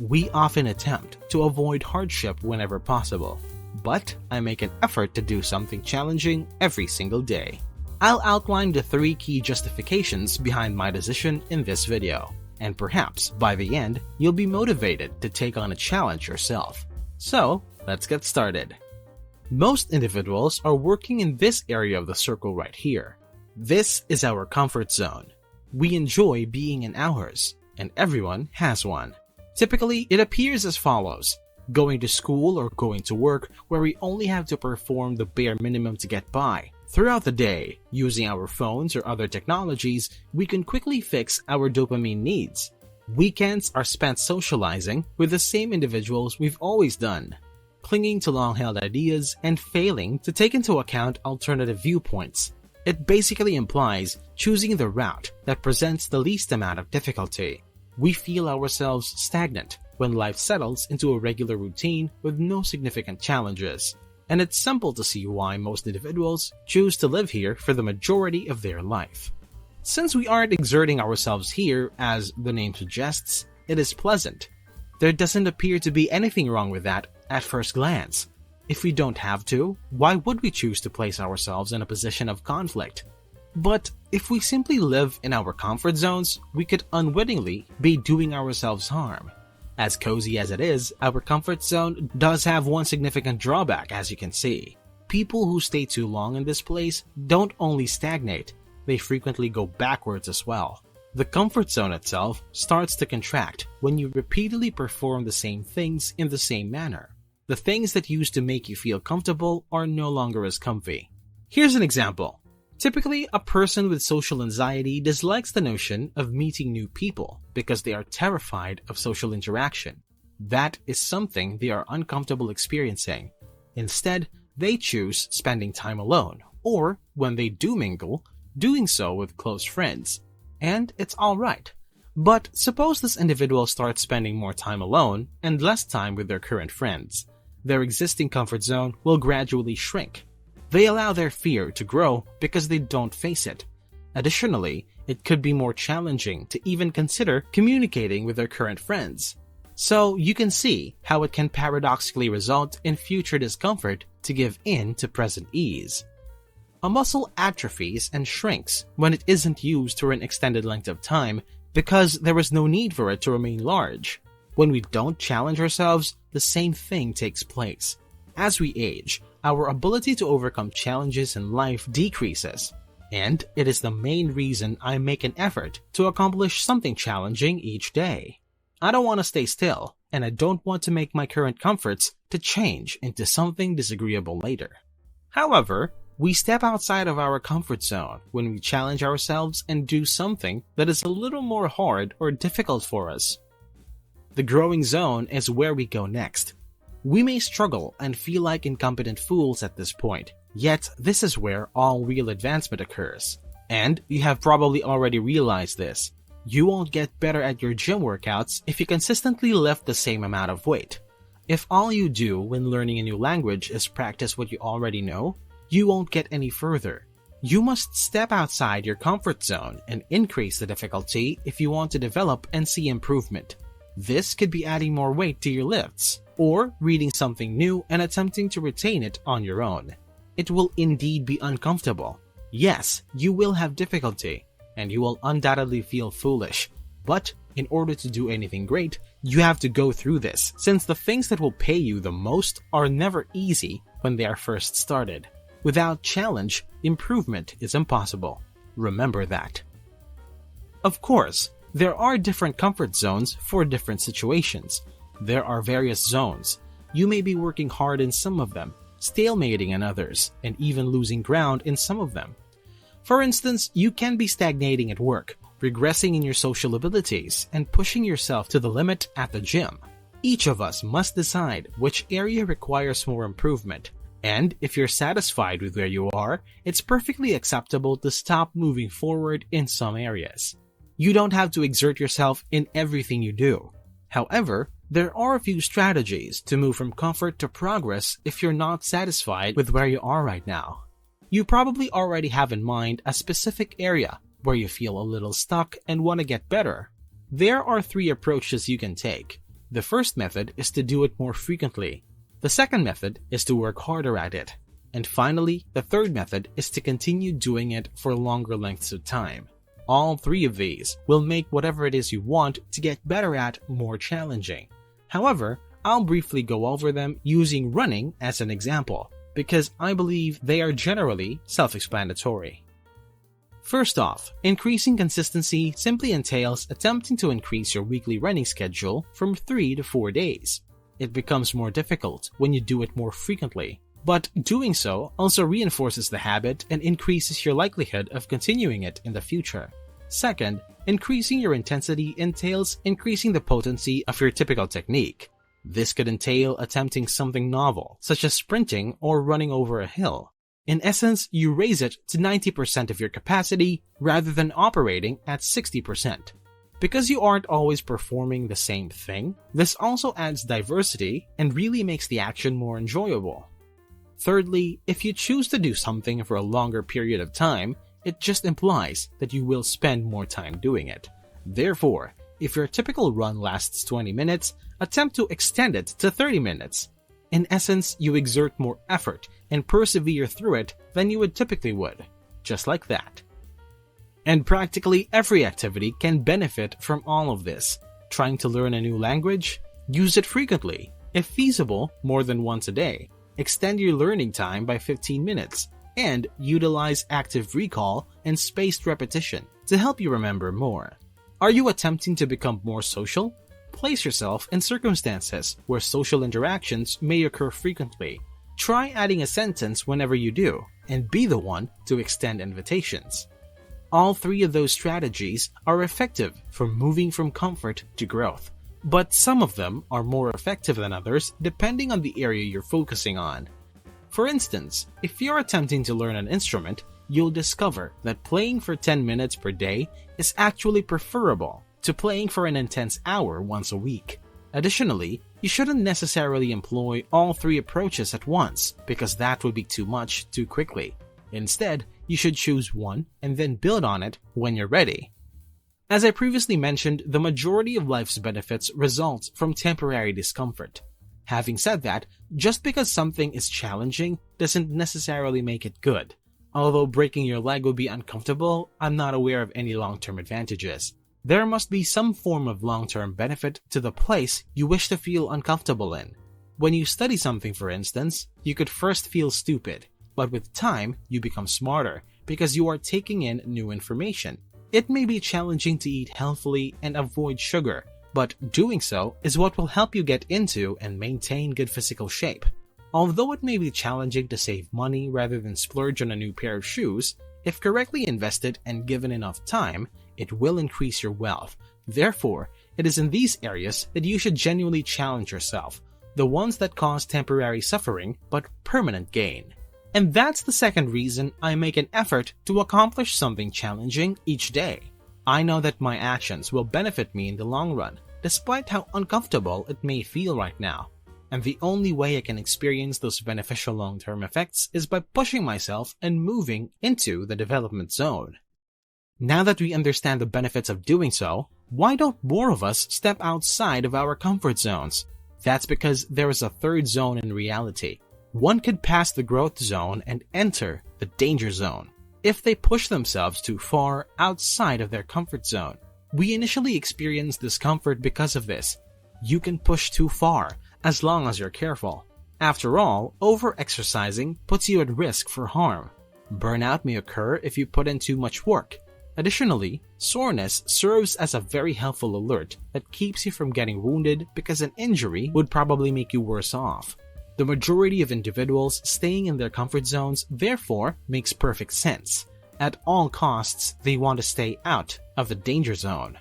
We often attempt to avoid hardship whenever possible, but I make an effort to do something challenging every single day. I'll outline the 3 key justifications behind my decision in this video, and perhaps by the end, you'll be motivated to take on a challenge yourself. So, let's get started. Most individuals are working in this area of the circle right here. This is our comfort zone. We enjoy being in ours, and everyone has one. Typically, it appears as follows: going to school or going to work where we only have to perform the bare minimum to get by. Throughout the day, using our phones or other technologies, we can quickly fix our dopamine needs. Weekends are spent socializing with the same individuals we've always done, clinging to long-held ideas and failing to take into account alternative viewpoints. It basically implies choosing the route that presents the least amount of difficulty. We feel ourselves stagnant when life settles into a regular routine with no significant challenges. And it's simple to see why most individuals choose to live here for the majority of their life. Since we aren't exerting ourselves here, as the name suggests, it is pleasant. There doesn't appear to be anything wrong with that at first glance. If we don't have to, why would we choose to place ourselves in a position of conflict? But if we simply live in our comfort zones, we could unwittingly be doing ourselves harm. As cozy as it is, our comfort zone does have one significant drawback, as you can see. People who stay too long in this place don't only stagnate, they frequently go backwards as well. The comfort zone itself starts to contract when you repeatedly perform the same things in the same manner. The things that used to make you feel comfortable are no longer as comfy. Here's an example. Typically, a person with social anxiety dislikes the notion of meeting new people because they are terrified of social interaction. That is something they are uncomfortable experiencing. Instead, they choose spending time alone, or when they do mingle, doing so with close friends. And it's alright. But suppose this individual starts spending more time alone and less time with their current friends. Their existing comfort zone will gradually shrink. They allow their fear to grow because they don't face it. Additionally, it could be more challenging to even consider communicating with their current friends. So you can see how it can paradoxically result in future discomfort to give in to present ease. A muscle atrophies and shrinks when it isn't used for an extended length of time because there is no need for it to remain large. When we don't challenge ourselves, the same thing takes place. As we age, our ability to overcome challenges in life decreases, and it is the main reason I make an effort to accomplish something challenging each day. I don't want to stay still, and I don't want to make my current comforts to change into something disagreeable later. However, we step outside of our comfort zone when we challenge ourselves and do something that is a little more hard or difficult for us. The growing zone is where we go next. We may struggle and feel like incompetent fools at this point, yet this is where all real advancement occurs. And you have probably already realized this. You won't get better at your gym workouts if you consistently lift the same amount of weight. If all you do when learning a new language is practice what you already know, you won't get any further. You must step outside your comfort zone and increase the difficulty if you want to develop and see improvement. This could be adding more weight to your lifts, or reading something new and attempting to retain it on your own. It will indeed be uncomfortable. Yes, you will have difficulty, and you will undoubtedly feel foolish. But in order to do anything great, you have to go through this, since the things that will pay you the most are never easy when they are first started. Without challenge, improvement is impossible. Remember that. Of course, there are different comfort zones for different situations. There are various zones. You may be working hard in some of them, stalemating in others, and even losing ground in some of them. For instance, you can be stagnating at work, regressing in your social abilities, and pushing yourself to the limit at the gym. Each of us must decide which area requires more improvement. And if you're satisfied with where you are, it's perfectly acceptable to stop moving forward in some areas. You don't have to exert yourself in everything you do. However, there are a few strategies to move from comfort to progress if you're not satisfied with where you are right now. You probably already have in mind a specific area where you feel a little stuck and want to get better. There are 3 approaches you can take. The first method is to do it more frequently. The second method is to work harder at it. And finally, the third method is to continue doing it for longer lengths of time. All three of these will make whatever it is you want to get better at more challenging. However, I'll briefly go over them using running as an example, because I believe they are generally self-explanatory. First off, increasing consistency simply entails attempting to increase your weekly running schedule from 3 to 4 days. It becomes more difficult when you do it more frequently, but doing so also reinforces the habit and increases your likelihood of continuing it in the future. Second, increasing your intensity entails increasing the potency of your typical technique. This could entail attempting something novel, such as sprinting or running over a hill. In essence, you raise it to 90% of your capacity rather than operating at 60%. Because you aren't always performing the same thing, this also adds diversity and really makes the action more enjoyable. Thirdly, if you choose to do something for a longer period of time, it just implies that you will spend more time doing it. Therefore, if your typical run lasts 20 minutes, attempt to extend it to 30 minutes. In essence, you exert more effort and persevere through it than you would typically would. Just like that. And practically every activity can benefit from all of this. Trying to learn a new language? Use it frequently. If feasible, more than once a day. Extend your learning time by 15 minutes. And utilize active recall and spaced repetition to help you remember more. Are you attempting to become more social? Place yourself in circumstances where social interactions may occur frequently. Try adding a sentence whenever you do, and be the one to extend invitations. All three of those strategies are effective for moving from comfort to growth, but some of them are more effective than others depending on the area you're focusing on. For instance, if you're attempting to learn an instrument, you'll discover that playing for 10 minutes per day is actually preferable to playing for an intense hour once a week. Additionally, you shouldn't necessarily employ all three approaches at once because that would be too much too quickly. Instead, you should choose one and then build on it when you're ready. As I previously mentioned, the majority of life's benefits result from temporary discomfort. Having said that, just because something is challenging doesn't necessarily make it good. Although breaking your leg would be uncomfortable, I'm not aware of any long-term advantages. There must be some form of long-term benefit to the place you wish to feel uncomfortable in. When you study something, for instance, you could first feel stupid, but with time, you become smarter because you are taking in new information. It may be challenging to eat healthily and avoid sugar, but doing so is what will help you get into and maintain good physical shape. Although it may be challenging to save money rather than splurge on a new pair of shoes, if correctly invested and given enough time, it will increase your wealth. Therefore, it is in these areas that you should genuinely challenge yourself, the ones that cause temporary suffering but permanent gain. And that's the second reason I make an effort to accomplish something challenging each day. I know that my actions will benefit me in the long run, despite how uncomfortable it may feel right now. And the only way I can experience those beneficial long-term effects is by pushing myself and moving into the development zone. Now that we understand the benefits of doing so, why don't more of us step outside of our comfort zones? That's because there is a third zone in reality. One could pass the growth zone and enter the danger zone if they push themselves too far outside of their comfort zone. We initially experience discomfort because of this. You can push too far as long as you're careful. After all, over-exercising puts you at risk for harm. Burnout may occur if you put in too much work. Additionally, soreness serves as a very helpful alert that keeps you from getting wounded because an injury would probably make you worse off. The majority of individuals staying in their comfort zones therefore makes perfect sense. At all costs, they want to stay out of the danger zone.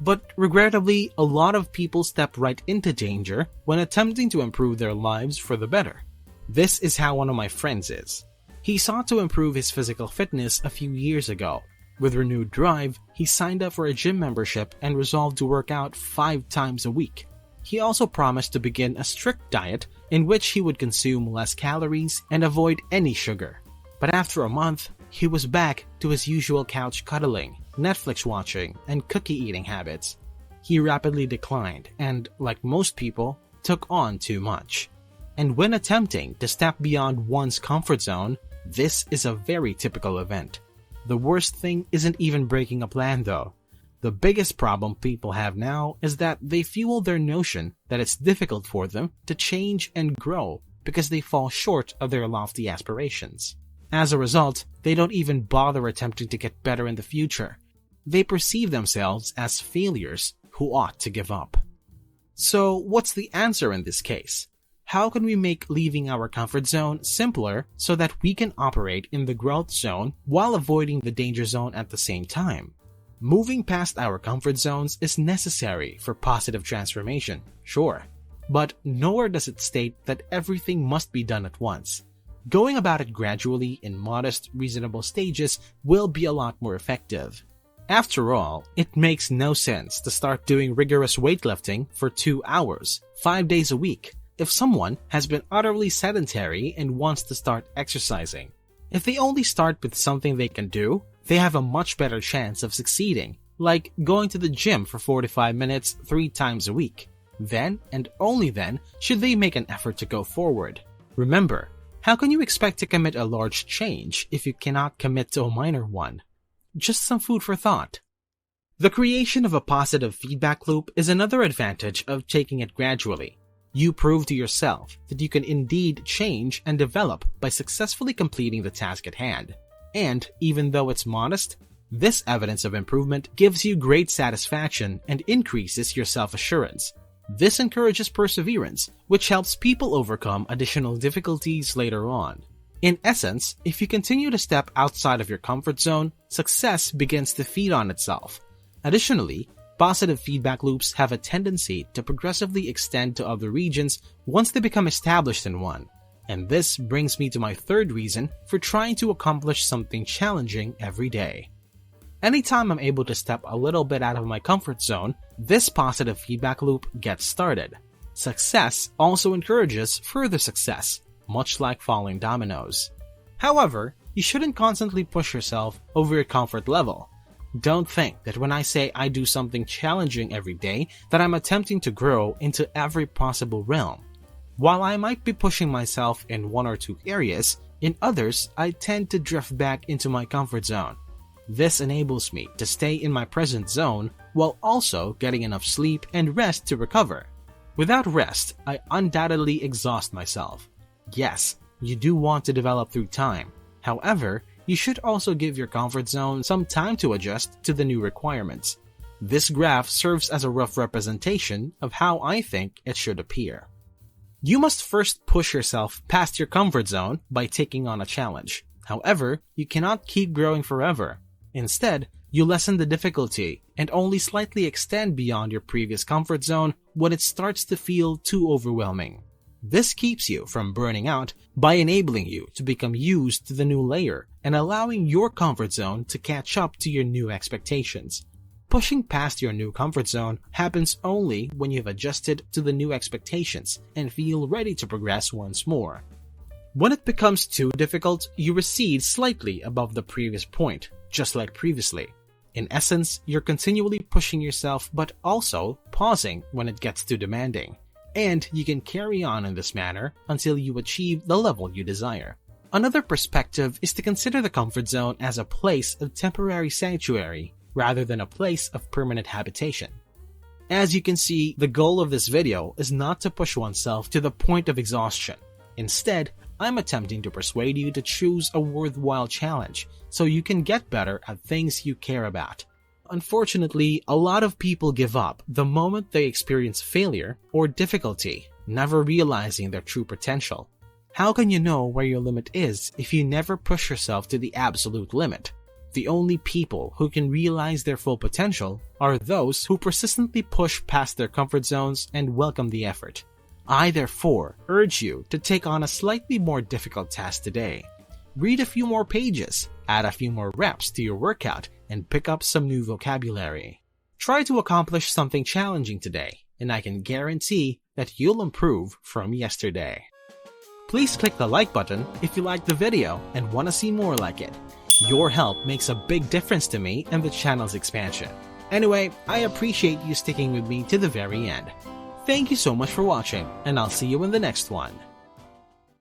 But regrettably, a lot of people step right into danger when attempting to improve their lives for the better. This is how one of my friends is. He sought to improve his physical fitness a few years ago. With renewed drive, he signed up for a gym membership and resolved to work out 5 times a week. He also promised to begin a strict diet in which he would consume less calories and avoid any sugar. But after a month, he was back to his usual couch cuddling, Netflix watching, and cookie eating habits. he rapidly declined and, like most people, took on too much. And when attempting to step beyond one's comfort zone, this is a very typical event. The worst thing isn't even breaking a plan though. The biggest problem people have now is that they fuel their notion that it's difficult for them to change and grow because they fall short of their lofty aspirations. As a result, they don't even bother attempting to get better in the future. They perceive themselves as failures who ought to give up. So, what's the answer in this case? How can we make leaving our comfort zone simpler so that we can operate in the growth zone while avoiding the danger zone at the same time? Moving past our comfort zones is necessary for positive transformation, sure, but nowhere does it state that everything must be done at once. Going about it gradually in modest, reasonable stages will be a lot more effective. After all, it makes no sense to start doing rigorous weightlifting for 2 hours, 5 days a week, if someone has been utterly sedentary and wants to start exercising. If they only start with something they can do, they have a much better chance of succeeding, like going to the gym for 45 minutes 3 times a week. Then, and only then, should they make an effort to go forward. Remember, how can you expect to commit a large change if you cannot commit to a minor one? Just some food for thought. The creation of a positive feedback loop is another advantage of taking it gradually. You prove to yourself that you can indeed change and develop by successfully completing the task at hand. And even though it's modest, this evidence of improvement gives you great satisfaction and increases your self-assurance. This encourages perseverance, which helps people overcome additional difficulties later on. In essence, if you continue to step outside of your comfort zone, success begins to feed on itself. Additionally, positive feedback loops have a tendency to progressively extend to other regions once they become established in one. And this brings me to my third reason for trying to accomplish something challenging every day. Anytime I'm able to step a little bit out of my comfort zone, this positive feedback loop gets started. Success also encourages further success, much like falling dominoes. However, you shouldn't constantly push yourself over your comfort level. Don't think that when I say I do something challenging every day that I'm attempting to grow into every possible realm. While I might be pushing myself in 1 or 2 areas, in others I tend to drift back into my comfort zone. This enables me to stay in my present zone while also getting enough sleep and rest to recover. Without rest, I undoubtedly exhaust myself. Yes, you do want to develop through time. However, you should also give your comfort zone some time to adjust to the new requirements. This graph serves as a rough representation of how I think it should appear. You must first push yourself past your comfort zone by taking on a challenge. However, you cannot keep growing forever. Instead, you lessen the difficulty and only slightly extend beyond your previous comfort zone when it starts to feel too overwhelming. This keeps you from burning out by enabling you to become used to the new layer and allowing your comfort zone to catch up to your new expectations. Pushing past your new comfort zone happens only when you've adjusted to the new expectations and feel ready to progress once more. When it becomes too difficult, you recede slightly above the previous point, just like previously. In essence, you're continually pushing yourself but also pausing when it gets too demanding. And you can carry on in this manner until you achieve the level you desire. Another perspective is to consider the comfort zone as a place of temporary sanctuary rather than a place of permanent habitation. As you can see, the goal of this video is not to push oneself to the point of exhaustion. Instead, I'm attempting to persuade you to choose a worthwhile challenge so you can get better at things you care about. Unfortunately, a lot of people give up the moment they experience failure or difficulty, never realizing their true potential. How can you know where your limit is if you never push yourself to the absolute limit? The only people who can realize their full potential are those who persistently push past their comfort zones and welcome the effort. I therefore urge you to take on a slightly more difficult task today. Read a few more pages, add a few more reps to your workout, and pick up some new vocabulary. Try to accomplish something challenging today, and I can guarantee that you'll improve from yesterday. Please click the like button if you liked the video and want to see more like it. Your help makes a big difference to me and the channel's expansion. Anyway, I appreciate you sticking with me to the very end. Thank you so much for watching, and I'll see you in the next one.